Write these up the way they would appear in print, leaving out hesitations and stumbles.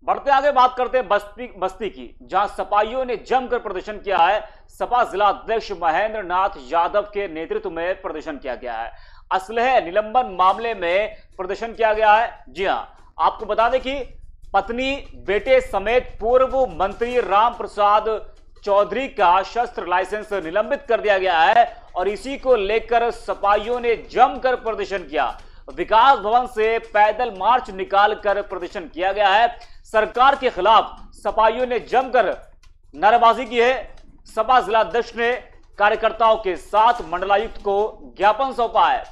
बढ़ते आगे बात करते हैं बस्ती की, जहां सपाइयों ने जमकर प्रदर्शन किया है। सपा जिला अध्यक्ष महेंद्र नाथ यादव के नेतृत्व में प्रदर्शन किया गया है। असलहे निलंबन मामले में प्रदर्शन किया गया है। जी हां, आपको बता दें कि पत्नी, बेटे समेत पूर्व मंत्री राम प्रसाद चौधरी का शस्त्र लाइसेंस निलंबित कर दिया गया है और इसी को लेकर सपाइयों ने जमकर प्रदर्शन किया। विकास भवन से पैदल मार्च निकालकर प्रदर्शन किया गया है। सरकार के खिलाफ सपाइयों ने जमकर नारेबाजी की है। सपा जिलाध्यक्ष ने कार्यकर्ताओं के साथ मंडलायुक्त को ज्ञापन सौंपा है।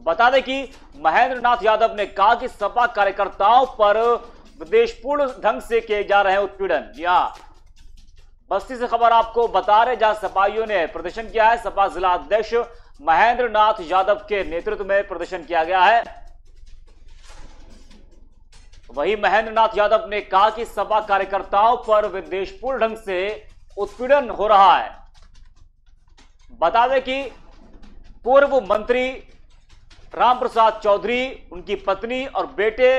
बता दें कि महेंद्र नाथ यादव ने कहा कि सपा कार्यकर्ताओं पर विद्वेषपूर्ण ढंग से किए जा रहे हैं उत्पीड़न। यहां बस्ती से खबर आपको बता रहे, जहां सपाइयों ने प्रदर्शन किया है। सपा जिला अध्यक्ष महेंद्र नाथ यादव के नेतृत्व में प्रदर्शन किया गया है। वहीं महेंद्र नाथ यादव ने कहा कि सपा कार्यकर्ताओं पर विद्वेषपूर्ण ढंग से उत्पीड़न हो रहा है। बता दें कि पूर्व मंत्री राम प्रसाद चौधरी, उनकी पत्नी और बेटे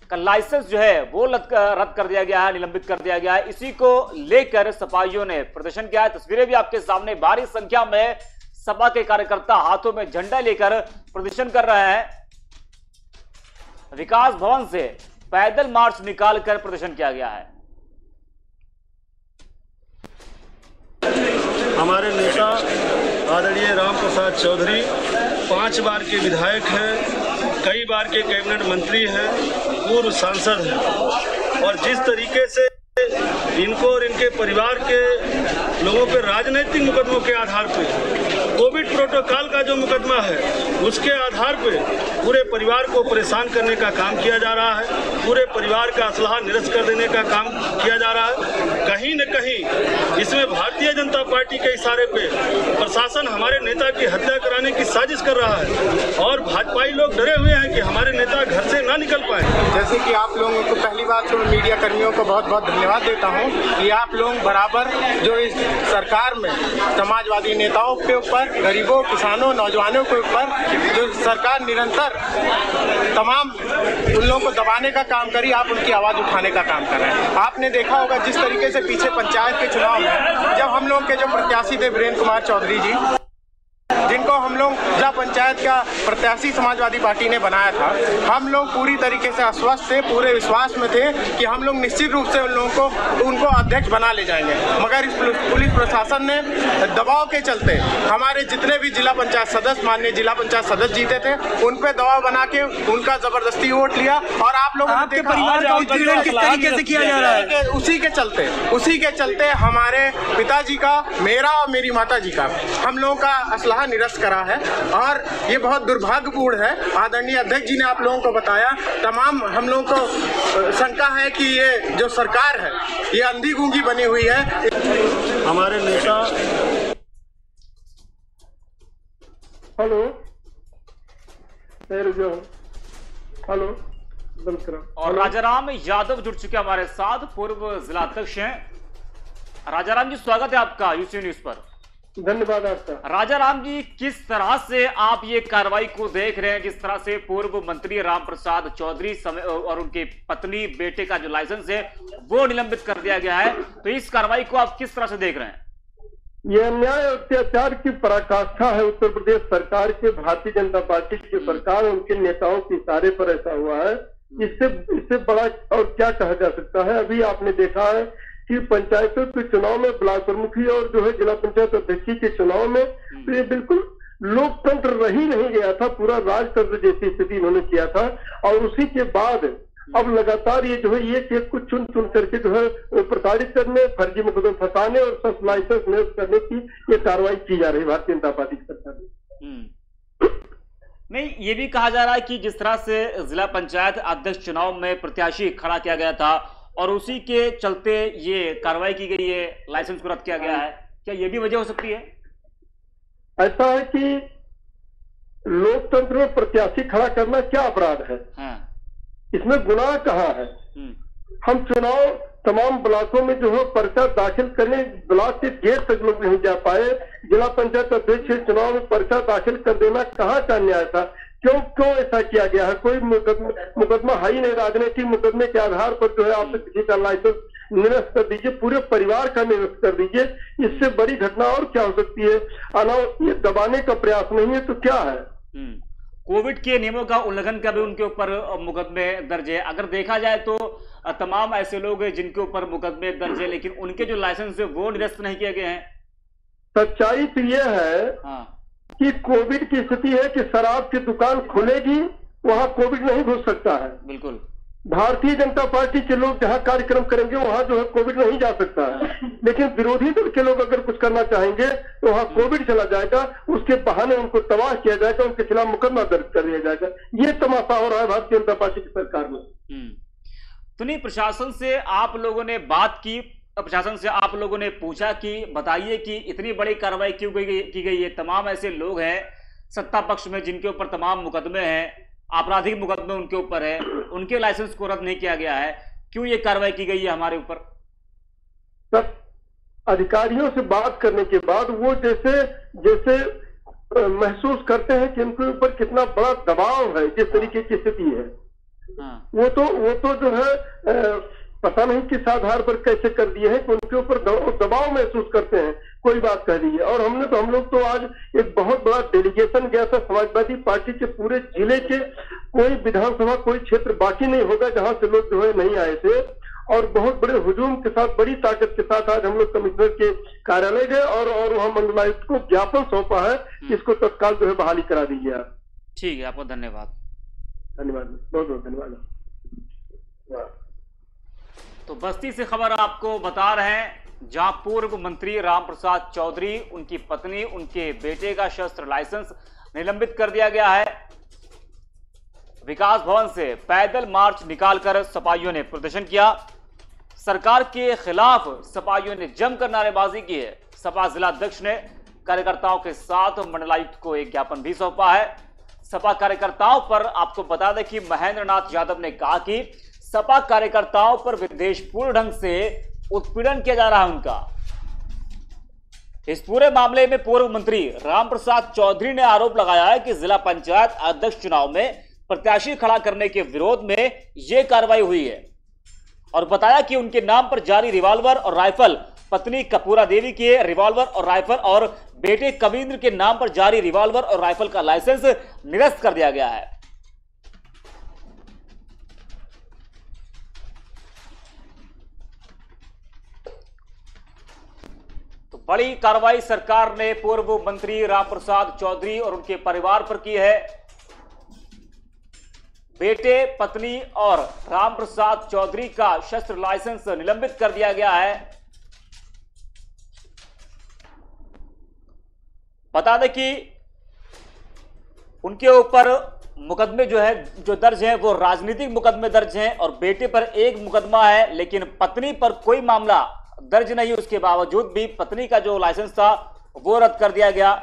का लाइसेंस जो है वो रद्द कर दिया गया है, निलंबित कर दिया गया है। इसी को लेकर सपाइयों ने प्रदर्शन किया है। तस्वीरें भी आपके सामने, भारी संख्या में सपा के कार्यकर्ता हाथों में झंडा लेकर प्रदर्शन कर रहे हैं। विकास भवन से पैदल मार्च निकालकर प्रदर्शन किया गया है। हमारे नेता आदरणीय राम प्रसाद चौधरी 5 बार के विधायक हैं, कई बार के कैबिनेट मंत्री हैं, पूर्व सांसद हैं और जिस तरीके से इनको और इनके परिवार के लोगों पे राजनीतिक मुकदमों के आधार पे, कोविड प्रोटोकॉल का जो मुकदमा है उसके आधार पे पूरे परिवार को परेशान करने का काम किया जा रहा है, पूरे परिवार का असलहा निरस्त कर देने का काम किया जा रहा है। कहीं न कहीं इसमें भारतीय जनता पार्टी के इशारे पे प्रशासन हमारे नेता की हत्या कराने की साजिश कर रहा है और भाजपाई लोग डरे हुए हैं कि हमारे नेता घर से ना निकल पाए। जैसे कि आप लोगों को पहली बात तो मीडिया कर्मियों को बहुत बहुत धन्यवाद देता हूं कि आप लोग बराबर जो इस सरकार में समाजवादी नेताओं के ऊपर, गरीबों, किसानों, नौजवानों के ऊपर जो सरकार निरंतर तमाम उन लोगों को दबाने का काम करी, आप उनकी आवाज़ उठाने का काम कर रहे हैं। आपने देखा होगा जिस तरीके से पीछे पंचायत के चुनाव में जब हम लोग के जो प्रत्याशी थे वीरेंद्र कुमार चौधरी जी, जिनको हम लोग जिला पंचायत का प्रत्याशी समाजवादी पार्टी ने बनाया था, हम लोग पूरी तरीके से आश्वस्त थे, पूरे विश्वास में थे कि हम लोग निश्चित रूप से उन लोगों को उनको अध्यक्ष बना ले जाएंगे। मगर इस पुलिस प्रशासन ने दबाव के चलते हमारे जितने भी जिला पंचायत सदस्य, माननीय जिला पंचायत सदस्य जीते थे, उन पर दबाव बना के उनका जबरदस्ती वोट लिया और आप लोगों ने परिवार का उत्पीड़न किस तरीके से किया जा रहा है। उसी के चलते हमारे पिताजी का, मेरा और मेरी माता जी का, हम लोगों का असलहा निरस्त करा है और ये बहुत दुर्भाग्यपूर्ण है। आदरणीय अध्यक्ष जी ने आप लोगों को बताया, तमाम हम लोगों को शंका है कि ये जो सरकार है ये अंधी गूंगी बनी हुई है। हमारे नेता हेलो और राजाराम यादव जुड़ चुके हमारे साथ, पूर्व जिलाध्यक्ष हैं। राजाराम जी, स्वागत है आपका यूसी न्यूज पर। धन्यवाद आपका। राजाराम जी, किस तरह से आप ये कार्रवाई को देख रहे हैं, जिस तरह से पूर्व मंत्री राम प्रसाद चौधरी और उनके पत्नी, बेटे का जो लाइसेंस है वो निलंबित कर दिया गया है, तो इस कार्रवाई को आप किस तरह से देख रहे हैं? ये अन्याय और अत्याचार की पराकाष्ठा है। उत्तर प्रदेश सरकार के, भारतीय जनता पार्टी की सरकार, उनके नेताओं के इशारे पर ऐसा हुआ है। इससे बड़ा और क्या कहा जा सकता है। अभी आपने देखा है कि पंचायतों के चुनाव में ब्लॉक प्रमुखी और जो है जिला पंचायत अध्यक्ष के चुनाव में तो ये बिल्कुल लोकतंत्र रह ही नहीं गया था, पूरा राजतंत्र जैसी स्थिति इन्होंने किया था। और उसी के बाद अब लगातार ये जो है ये केस को चुन करके जो है प्रताड़ित करने, फर्जी मुकदमे फंसाने और सब लाइसेंस निरस्त करने की ये कार्रवाई की जा रही है भारतीय जनता पार्टी की सरकार में। नहीं, ये भी कहा जा रहा है कि जिस तरह से जिला पंचायत अध्यक्ष चुनाव में प्रत्याशी खड़ा किया गया था और उसी के चलते ये कार्रवाई की गई है, लाइसेंस को रद्द किया गया है, क्या ये भी वजह हो सकती है? ऐसा है कि लोकतंत्र में प्रत्याशी खड़ा करना क्या अपराध है? हाँ। इसमें गुनाह कहाँ है? हम चुनाव तमाम ब्लॉकों में जो है पर्चा दाखिल करने, ब्लॉक के गेट तक लोग नहीं जा पाए। जिला पंचायत अध्यक्ष चुनाव में पर्चा दाखिल कर देना कहाँ का अन्याय था? क्यों क्यों ऐसा किया गया है? कोई मुकदमा है ही नहीं। राजनीतिक मुकदमे के आधार पर जो है आप किसी का लाइसेंस निरस्त कर दीजिए, पूरे परिवार का निरस्त कर दीजिए। इससे बड़ी घटना और क्या हो सकती है? ये दबाने का प्रयास नहीं है तो क्या है? कोविड के नियमों का उल्लंघन का भी उनके ऊपर मुकदमे दर्ज है। अगर देखा जाए तो तमाम ऐसे लोग हैं जिनके ऊपर मुकदमे दर्ज है, लेकिन उनके जो लाइसेंस है वो निरस्त नहीं किए गए हैं। सच्चाई तो यह है कि कोविड की स्थिति है कि शराब की दुकान खुलेगी, वहां कोविड नहीं घुस सकता है। बिल्कुल। भारतीय जनता पार्टी के लोग जहां कार्यक्रम करेंगे वहां जो है कोविड नहीं जा सकता है, लेकिन विरोधी दल के लोग अगर कुछ करना चाहेंगे तो वहां कोविड चला जाएगा, उसके बहाने उनको तबाह किया जाएगा, उनके खिलाफ मुकदमा दर्ज कर दिया जाएगा। ये तमाशा हो रहा है भारतीय जनता पार्टी की सरकार में। तो नहीं, प्रशासन से आप लोगों ने बात की, प्रशासन से आप लोगों ने पूछा कि बताइए कि इतनी बड़ी कार्रवाई क्यों की गई है? तमाम ऐसे लोग हैं सत्ता पक्ष में जिनके ऊपर तमाम मुकदमे हैं, आपराधिक मुकदमे उनके ऊपर है, उनके लाइसेंस को रद्द नहीं किया गया है, क्यों ये कार्रवाई की गई है हमारे ऊपर? सब अधिकारियों से बात करने के बाद वो जैसे महसूस करते हैं कि उनके ऊपर कितना बड़ा दबाव है, जिस तरीके की स्थिति है, वो तो जो है पता नहीं किस आधार पर कैसे कर दिए हैं कि उनके ऊपर दबाव महसूस करते हैं। कोई बात कह दी है। और हम लोग तो आज एक बहुत बड़ा डेलीगेशन गया था समाजवादी पार्टी के पूरे जिले के, कोई विधानसभा कोई क्षेत्र बाकी नहीं होगा जहां से लोग जो है नहीं आए थे, और बहुत बड़े हुजूम के साथ, बड़ी ताकत के साथ आज हम लोग कमिश्नर के कार्यालय गए और वहां मंडलायुक्त को ज्ञापन सौंपा है, इसको तत्काल जो है बहाली करा दीजिए आप। ठीक है, आपको धन्यवाद। धन्यवाद, बहुत बहुत धन्यवाद। तो बस्ती से खबर आपको बता रहे हैं, जहां पूर्व मंत्री रामप्रसाद चौधरी, उनकी पत्नी, उनके बेटे का शस्त्र लाइसेंस निलंबित कर दिया गया है। विकास भवन से पैदल मार्च निकालकर सपाइयों ने प्रदर्शन किया। सरकार के खिलाफ सपाइयों ने जमकर नारेबाजी की है। सपा जिलाध्यक्ष ने कार्यकर्ताओं के साथ मंडलायुक्त को एक ज्ञापन भी सौंपा है। सपा कार्यकर्ताओं पर आपको बता दें कि महेंद्र नाथ यादव ने कहा कि सपा कार्यकर्ताओं पर विद्वेषपूर्ण ढंग से उत्पीड़न किया जा रहा है उनका। इस पूरे मामले में पूर्व मंत्री रामप्रसाद चौधरी ने आरोप लगाया है कि जिला पंचायत अध्यक्ष चुनाव में प्रत्याशी खड़ा करने के विरोध में यह कार्रवाई हुई है, और बताया कि उनके नाम पर जारी रिवॉल्वर और राइफल, पत्नी कपूरा देवी के रिवॉल्वर और राइफल और बेटे कविंद्र के नाम पर जारी रिवॉल्वर और राइफल का लाइसेंस निरस्त कर दिया गया है। तो बड़ी कार्रवाई सरकार ने पूर्व मंत्री रामप्रसाद चौधरी और उनके परिवार पर की है। बेटे, पत्नी और रामप्रसाद चौधरी का शस्त्र लाइसेंस निलंबित कर दिया गया है। बता दें कि उनके ऊपर मुकदमे जो दर्ज हैं वो राजनीतिक मुकदमे दर्ज हैं, और बेटे पर एक मुकदमा है, लेकिन पत्नी पर कोई मामला दर्ज नहीं। उसके बावजूद भी पत्नी का जो लाइसेंस था वो रद्द कर दिया गया।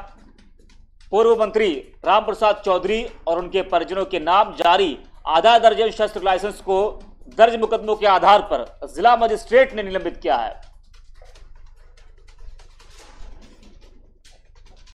पूर्व मंत्री रामप्रसाद चौधरी और उनके परिजनों के नाम जारी आधा दर्जन शस्त्र लाइसेंस को दर्ज मुकदमों के आधार पर जिला मजिस्ट्रेट ने निलंबित किया है।